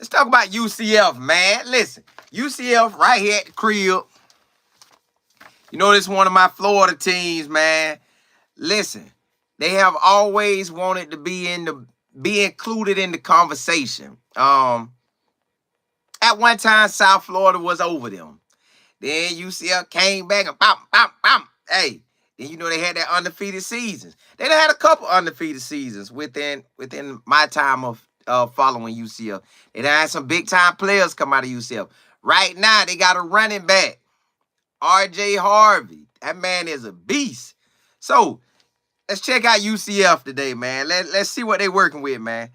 Let's talk about UCF, man. Listen, UCF right here at the crib. You know, this is one of my Florida teams, man. Listen, they have always wanted to be included in the conversation. At one time, South Florida was over them. Then UCF came back and bam, bam, bam. Hey, then you know they had that undefeated seasons. They done had a couple undefeated seasons within my time of following UCF. They done had some big time players come out of UCF. Right now, they got a running back, RJ Harvey. That man is a beast. So let's check out UCF today, man. Let's see what they working with, man.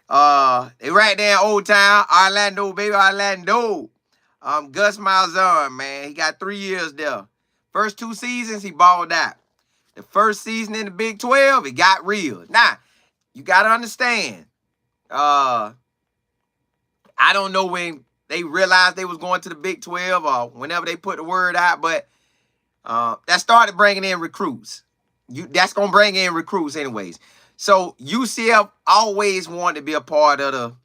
They right there in Old Town, Orlando, baby, Orlando. Gus Malzahn, man, he got 3 years there. First 2 seasons, he balled out. The first season in the Big 12, it got real. Now, you got to understand, I don't know when they realized they was going to the Big 12 or whenever they put the word out, but that started bringing in recruits. That's going to bring in recruits anyways. So UCF always wanted to be a part of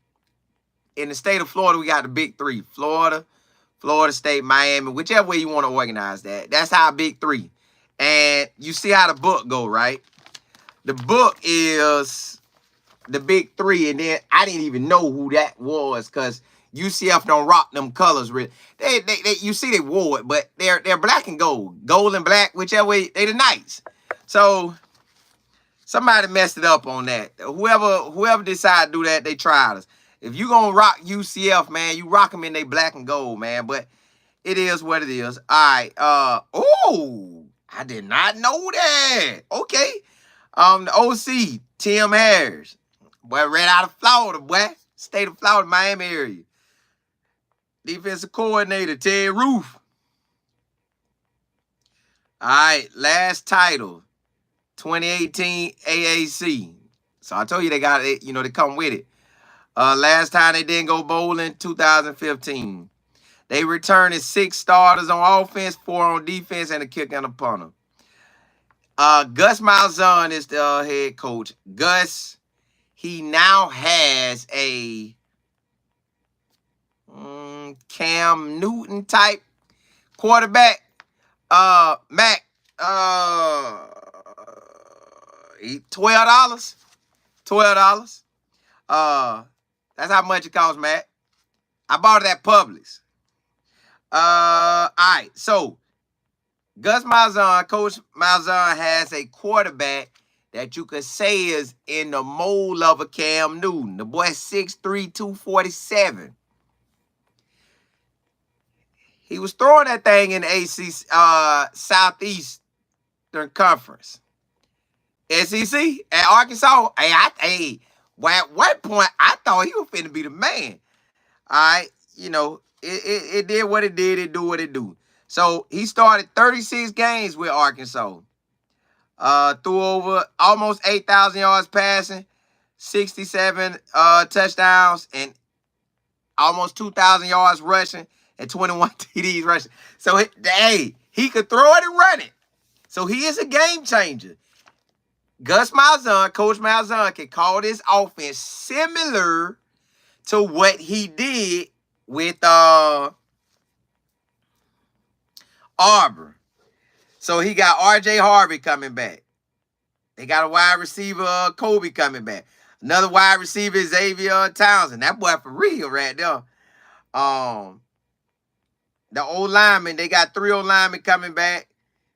in the state of Florida, we got the Big 3. Florida State, Miami, whichever way you want to organize that. That's our Big 3. And you see how the book go, right? The book is the Big 3, and then I didn't even know who that was because UCF don't rock them colors. Really. They you see they wore it, but they're black and gold. Gold and black, whichever way, they the Knights. So somebody messed it up on that. Whoever decided to do that, they tried us. If you gonna rock UCF, man, you rock them in they black and gold, man. But it is what it is. All right. Oh, I did not know that. Okay. The OC, Tim Harris. Boy, right out of Florida, boy. State of Florida, Miami area. Defensive coordinator, Ted Roof. All right, last title, 2018 AAC. So I told you they got it, they come with it. Last time they didn't go bowling, 2015. They returned 6 starters on offense, 4 on defense, and a kick and a punter. Gus Malzahn is the head coach. Gus, he now has a Cam Newton type quarterback. Mac, $12. $12. That's how much it costs, Matt. I bought it at Publix. All right. So, Gus Malzahn, Coach Malzahn has a quarterback that you could say is in the mold of a Cam Newton. The boy 6'3", 247. He was throwing that thing in the AC Southeastern Conference. SEC at Arkansas. At one point, I thought he was finna be the man. All right, it did what it did. It do what it do. So he started 36 games with Arkansas. Threw over almost 8,000 yards passing, 67 touchdowns, and almost 2,000 yards rushing, and 21 TDs rushing. So, he could throw it and run it. So he is a game changer. Gus Malzahn, Coach Malzahn, can call this offense similar to what he did with Auburn. So he got RJ Harvey coming back. They got a wide receiver, Kobe, coming back. Another wide receiver, Xavier Townsend. That boy for real right there. The old linemen, they got 3 old linemen coming back,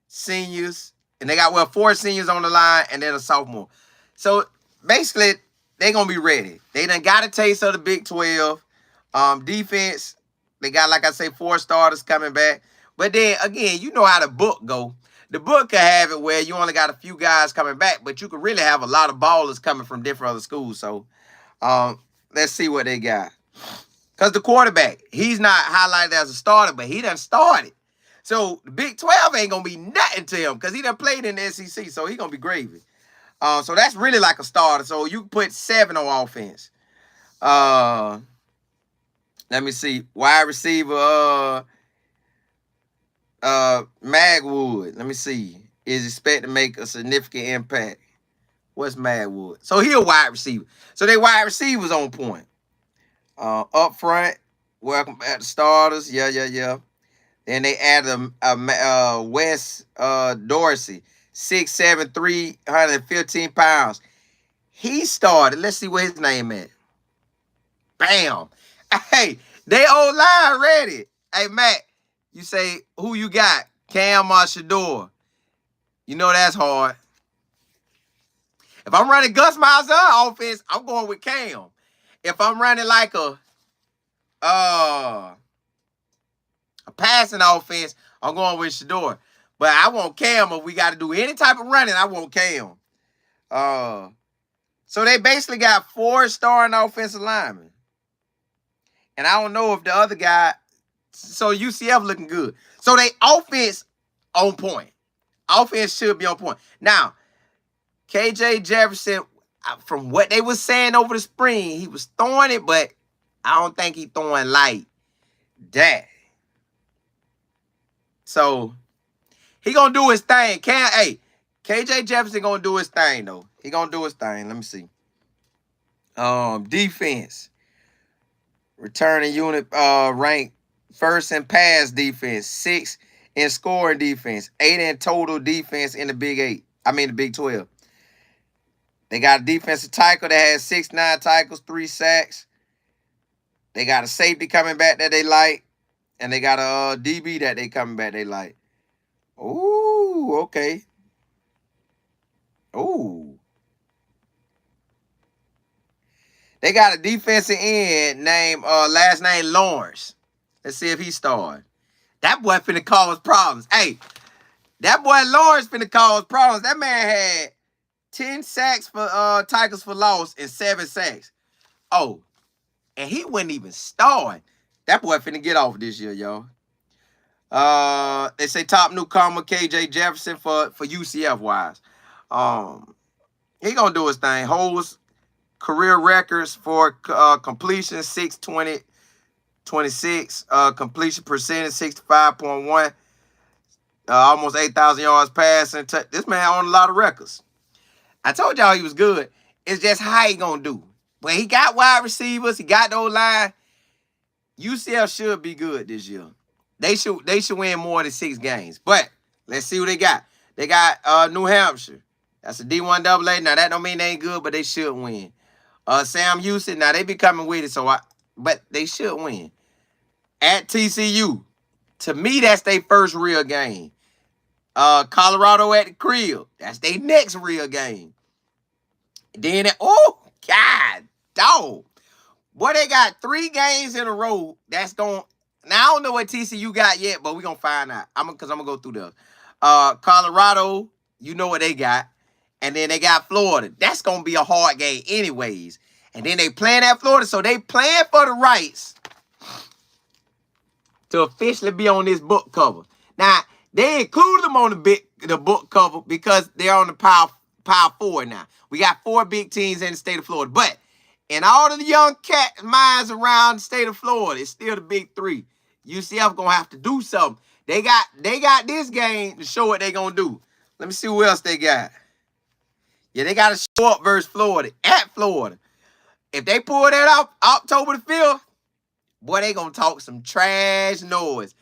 seniors. And they got, 4 seniors on the line and then a sophomore. So, basically, they're going to be ready. They done got a taste of the Big 12. Defense, they got, like I say, 4 starters coming back. But then, again, you know how the book go. The book can have it where you only got a few guys coming back, but you could really have a lot of ballers coming from different other schools. So, let's see what they got. Because the quarterback, he's not highlighted as a starter, but he done started. So, the Big 12 ain't going to be nothing to him because he done played in the SEC, so he going to be gravy. So, that's really like a starter. So, you can put 7 on offense. Let me see. Wide receiver, Magwood. Let me see. Is expected to make a significant impact. What's Magwood? So, he a wide receiver. So, they wide receivers on point. Up front, welcome back to starters. Yeah, yeah, yeah. Then they added Wes Dorsey, 6'7", 315 pounds. He started. Let's see what his name is. Bam. Hey, they old line ready. Hey, Matt, you say who you got? Cam or Shador? You know that's hard. If I'm running Gus Malzahn offense, I'm going with Cam. If I'm running like uh a passing offense, I'm going with Shador. But I want Cam. If we got to do any type of running, I want Cam. So they basically got 4 starting offensive linemen. And I don't know if the other guy, so UCF looking good. So they offense on point. Offense should be on point. Now, KJ Jefferson, from what they was saying over the spring, he was throwing it, but I don't think he throwing like that. So he gonna do his thing. KJ Jefferson gonna do his thing though. He gonna do his thing. Let me see. Defense. Returning unit ranked first in pass defense, 6 in scoring defense, 8 in total defense in the the Big 12. They got a defensive tackle that has 6'9" tackles, 3 sacks. They got a safety coming back that they like. And they got a DB that they coming back they like. Ooh, okay. Ooh. They got a defensive end named last name Lawrence. Let's see if he started. That boy finna cause problems. Hey, that boy Lawrence finna cause problems. That man had 10 sacks for tackles for loss and 7 sacks. Oh, and he wasn't even starting. That boy finna get off this year, y'all. They say top newcomer KJ Jefferson for UCF wise. He gonna do his thing. Holds career records for completion 620, 26, completion percentage 65.1, almost 8,000 yards passing. This man on a lot of records. I told y'all he was good. It's just how he gonna do. But he got wide receivers. He got the O-line. UCF should be good this year. They should win more than 6 games. But let's see what they got. They got New Hampshire. That's a D1 AA. Now that don't mean they ain't good, but they should win. Sam Houston. Now they be coming with it, but they should win. At TCU. To me, that's their first real game. Colorado at the crib. That's their next real game. Then, God, dog. Boy, they got 3 games in a row. That's going. Now, I don't know what TCU got yet, but we're going to find out. Because I'm going to go through those. Colorado, you know what they got. And then they got Florida. That's going to be a hard game anyways. And then they playing at Florida, so they playing for the rights to officially be on this book cover. Now, they included them on the book cover because they're on the Power 4 now. We got 4 big teams in the state of Florida. But in all of the young cat minds around the state of Florida, it's still the big 3. UCF gonna have to do something. They got this game to show what they gonna do. Let me see who else they got. Yeah, they got to show up versus Florida at Florida. If they pull that off October the 5th, boy, they gonna talk some trash noise.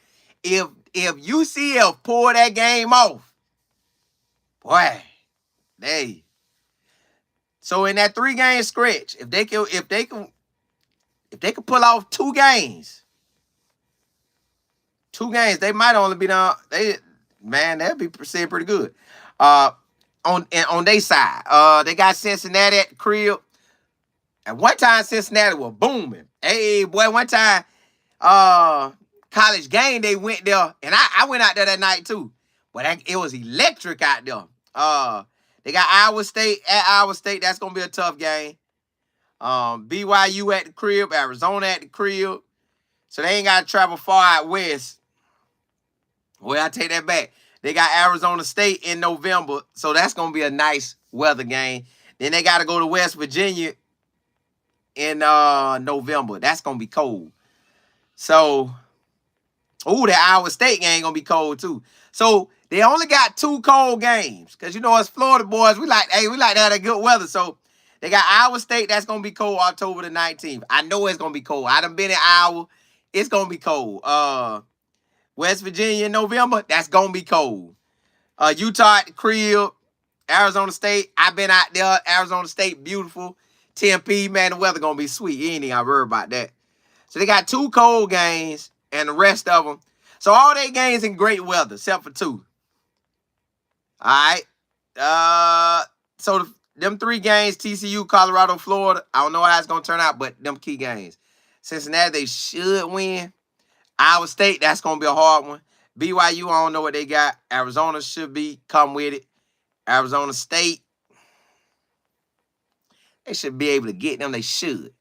If UCF pull that game off, boy, they. So in that 3-game stretch, if they can pull off 2 games, they might only be down. They'll be perceived pretty good. On their side, they got Cincinnati at the crib. At one time, Cincinnati was booming. Hey, boy, one time, college game, they went there, and I went out there that night too. But it was electric out there. They got Iowa State at Iowa State. That's gonna be a tough game. BYU at the crib, Arizona at the crib. So they ain't gotta travel far out west. Well, I take that back. They got Arizona State in November, so that's gonna be a nice weather game. Then they gotta go to West Virginia in November. That's gonna be cold. So, the Iowa State game gonna be cold too. So they only got 2 cold games. Cause you know us Florida boys, we like to have that good weather. So They got Iowa State. That's gonna be cold October the 19th. I know it's gonna be cold. I done been in Iowa. It's gonna be cold. West Virginia in November. That's gonna be cold. Utah at the crib. Arizona State. I've been out there. Arizona State, beautiful. Tempe, man, the weather gonna be sweet. You ain't even gotta worry about that. So they got 2 cold games, and the rest of them. So all their games in great weather, except for 2. All right. So them 3 games, TCU, Colorado, Florida. I don't know how it's gonna turn out, but them key games. Cincinnati, they should win. Iowa State, that's gonna be a hard one. BYU, I don't know what they got. Arizona should be come with it. Arizona State, they should be able to get them. They should.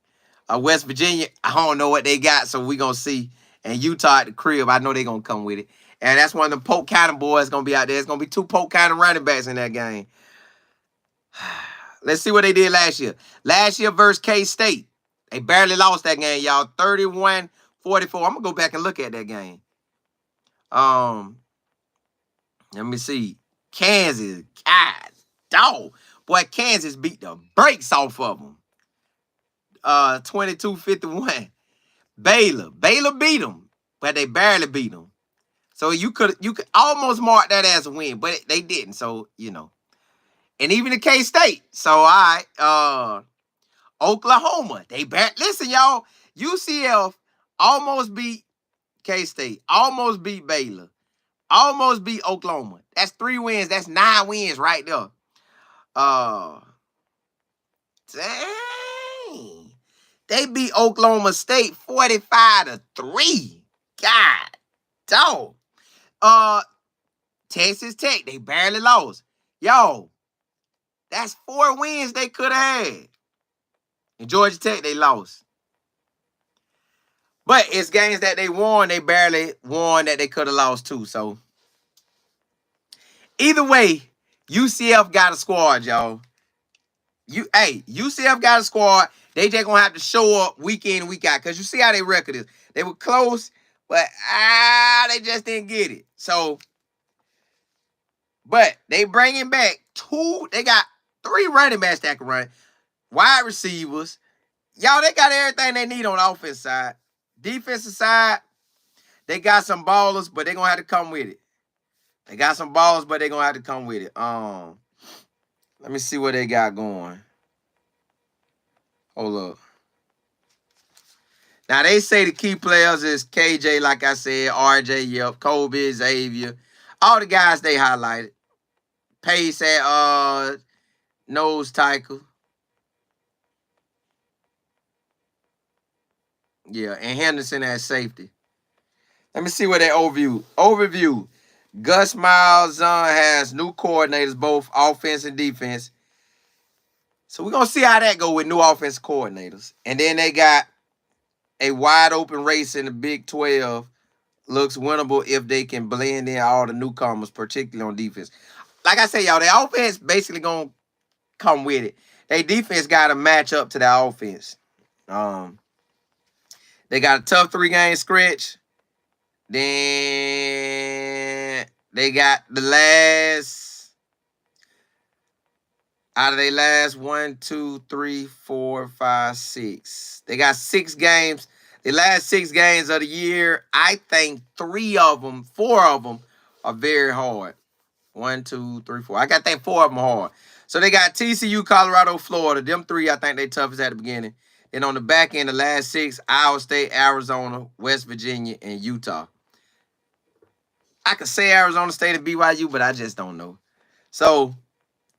West Virginia, I don't know what they got, so we gonna see. And Utah at the crib, I know they gonna come with it. And that's one of the Polk County boys gonna be out there. It's gonna be 2 Polk County running backs in that game. Let's see what they did last year. Last year versus K-State, they barely lost that game, y'all. 31-44. I'm gonna go back and look at that game. Let me see. Kansas, God, dog. Boy, Kansas beat the brakes off of them. 22-51. Baylor beat them, but they barely beat them. So you could almost mark that as a win, but they didn't. So, you know. And even the K-State. So, all right. Oklahoma. Listen, y'all. UCF almost beat K-State. Almost beat Baylor. Almost beat Oklahoma. That's 3 wins. That's 9 wins right there. Dang. They beat Oklahoma State 45-3. God, dog. Texas Tech, they barely lost. Yo, that's 4 wins they could have had. And Georgia Tech, they lost. But it's games that they won, they barely won that they could have lost too. So, either way, UCF got a squad, y'all. UCF got a squad. They just gonna have to show up week in and week out. Because you see how their record is. They were close, but they just didn't get it. So, but they bringing back 2. They got 3 running backs that can run. Wide receivers. Y'all, they got everything they need on the offense side. Defensive side, they got some ballers, but they're going to have to come with it. They got some ballers, but they're going to have to come with it. Let me see what they got going. Hold up. Now, they say the key players is KJ, like I said, RJ, yep, Kobe, Xavier. All the guys they highlighted. Pace at nose tackle. Yeah, and Henderson at safety. Let me see what that overview. Gus Malzahn has new coordinators, both offense and defense. So we're going to see how that go with new offense coordinators. And then they got a wide open race in the Big 12. Looks winnable if they can blend in all the newcomers, particularly on defense. Like I said, y'all, their offense basically going to come with it. Their defense got to match up to their offense. They got a tough 3-game stretch. Then they got the last, out of their last 1, 2, 3, 4, 5, 6. They got 6 games. The last 6 games of the year, I think 4 of them are very hard. 1, 2, 3, 4. I think 4 of them are hard. So they got TCU, Colorado, Florida. Them 3, I think they toughest at the beginning. Then on the back end, the last 6, Iowa State, Arizona, West Virginia, and Utah. I could say Arizona State and BYU, but I just don't know. So,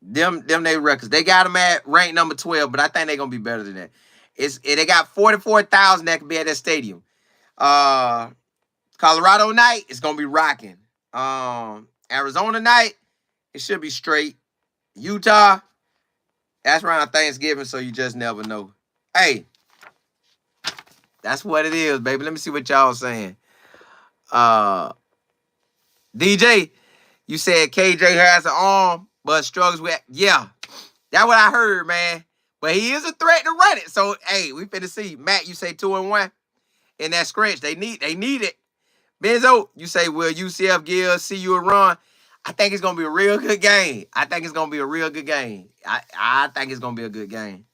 them they records. They got them at rank number 12, but I think they're going to be better than that. They got 44,000 that can be at that stadium. Colorado night, it's going to be rocking. Arizona night, it should be straight. Utah, that's around Thanksgiving, so you just never know. Hey, that's what it is, baby. Let me see what y'all saying. DJ, you said KJ has an arm, but struggles with, yeah. That's what I heard, man. But he is a threat to run it. So, hey, we finna see. Matt, you say 2-1 in that stretch. They need it. Benzo, you say, will UCF give CU a run? I think it's going to be a real good game. I think it's going to be a good game.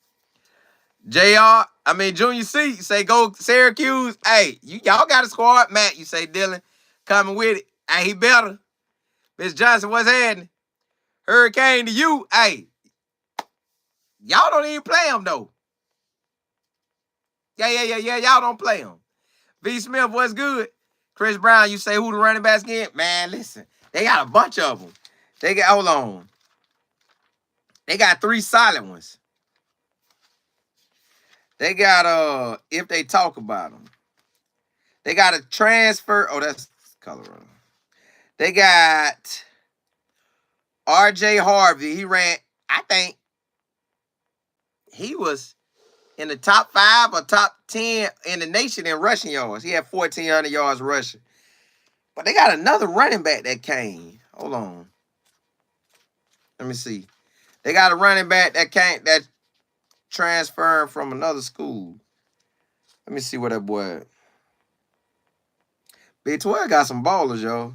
Junior C, you say go Syracuse. Hey, y'all got a squad. Matt, you say Dylan coming with it. Hey, he better. Miss Johnson, what's happening? Hurricane to you. Hey, y'all don't even play him though. Yeah. Y'all don't play him. V. Smith, what's good? Chris Brown, you say who the running backs get? Man, listen, they got a bunch of them. Hold on. They got 3 solid ones. They got if they talk about them. They got a transfer. Oh, that's Colorado. They got RJ Harvey. He ran, I think he was in the top 5 or top 10 in the nation in rushing yards. He had 1,400 yards rushing. But they got another running back that came. Hold on. Let me see. They got a running back that came, that transferring from another school. Let me see what that boy. Big 12 got some ballers, yo.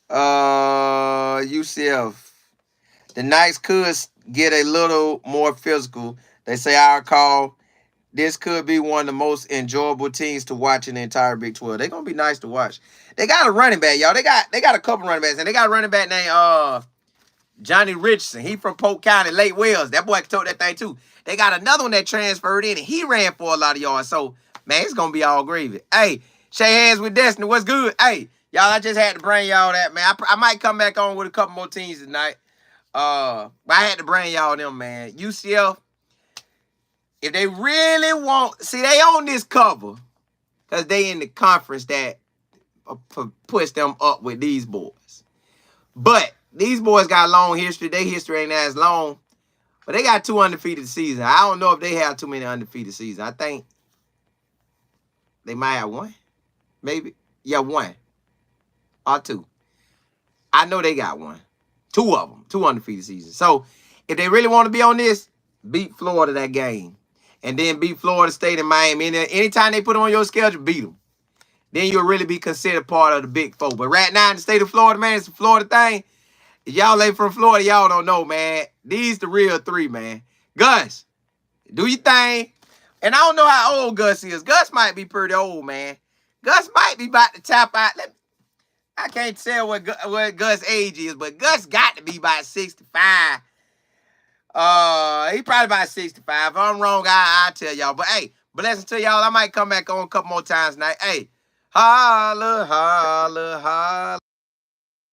UCF. The Knights could get a little more physical. They say our call. This could be one of the most enjoyable teams to watch in the entire Big 12. They're gonna be nice to watch. They got a running back, y'all. They got a couple running backs, and they got a running back named Johnny Richardson. He from Polk County, Lake Wells. That boy can tote that thing too. They got another one that transferred in, and he ran for a lot of yards. So, man, it's gonna be all gravy. Hey, shake hands with Destiny. What's good? Hey, y'all, I just had to bring y'all that, man. I might come back on with a couple more teams tonight. But I had to bring y'all them, man. UCF, if they really want, see, they on this cover because they in the conference that push them up with these boys. But these boys got a long history. Their history ain't as long. But they got 2 undefeated seasons. I don't know if they have too many undefeated seasons. I think they might have 1. Maybe. Yeah, 1 or 2. I know they got 1. 2 of them. 2 undefeated seasons. So, if they really want to be on this, beat Florida that game. And then beat Florida State and Miami. And anytime they put on your schedule, beat them. Then you'll really be considered part of the Big 4. But right now in the state of Florida, man, it's a Florida thing. If y'all ain't from Florida, y'all don't know, man. These the real 3, man. Gus, do your thing. And I don't know how old Gus is. Gus might be pretty old, man. Gus might be about to tap out. I can't tell what Gus' age is, but Gus got to be about 65. He probably about 65. If I'm wrong, I'll tell y'all. But hey, blessings to y'all. I might come back on a couple more times tonight. Hey, holla, holla, holla.